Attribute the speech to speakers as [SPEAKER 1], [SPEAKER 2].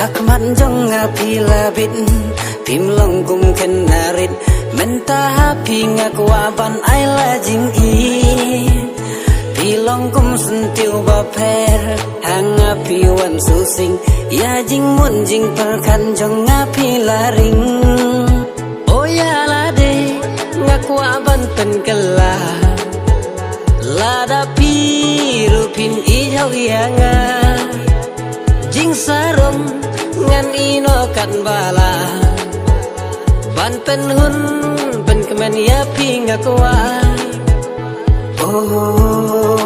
[SPEAKER 1] Hak man jong api labit Pim long kum ken narit Mentah api ngakwaban ay lajing i Pilong kum sentiu baper Hang api wan susing Ya jing mun jing perkan jong api laring Oh ya lade ngakwaban penkela Lada pirupin ijau yanga Jing sarong ngan ino kan bala Ban penhun pen kemen ya pi ngakwa Oh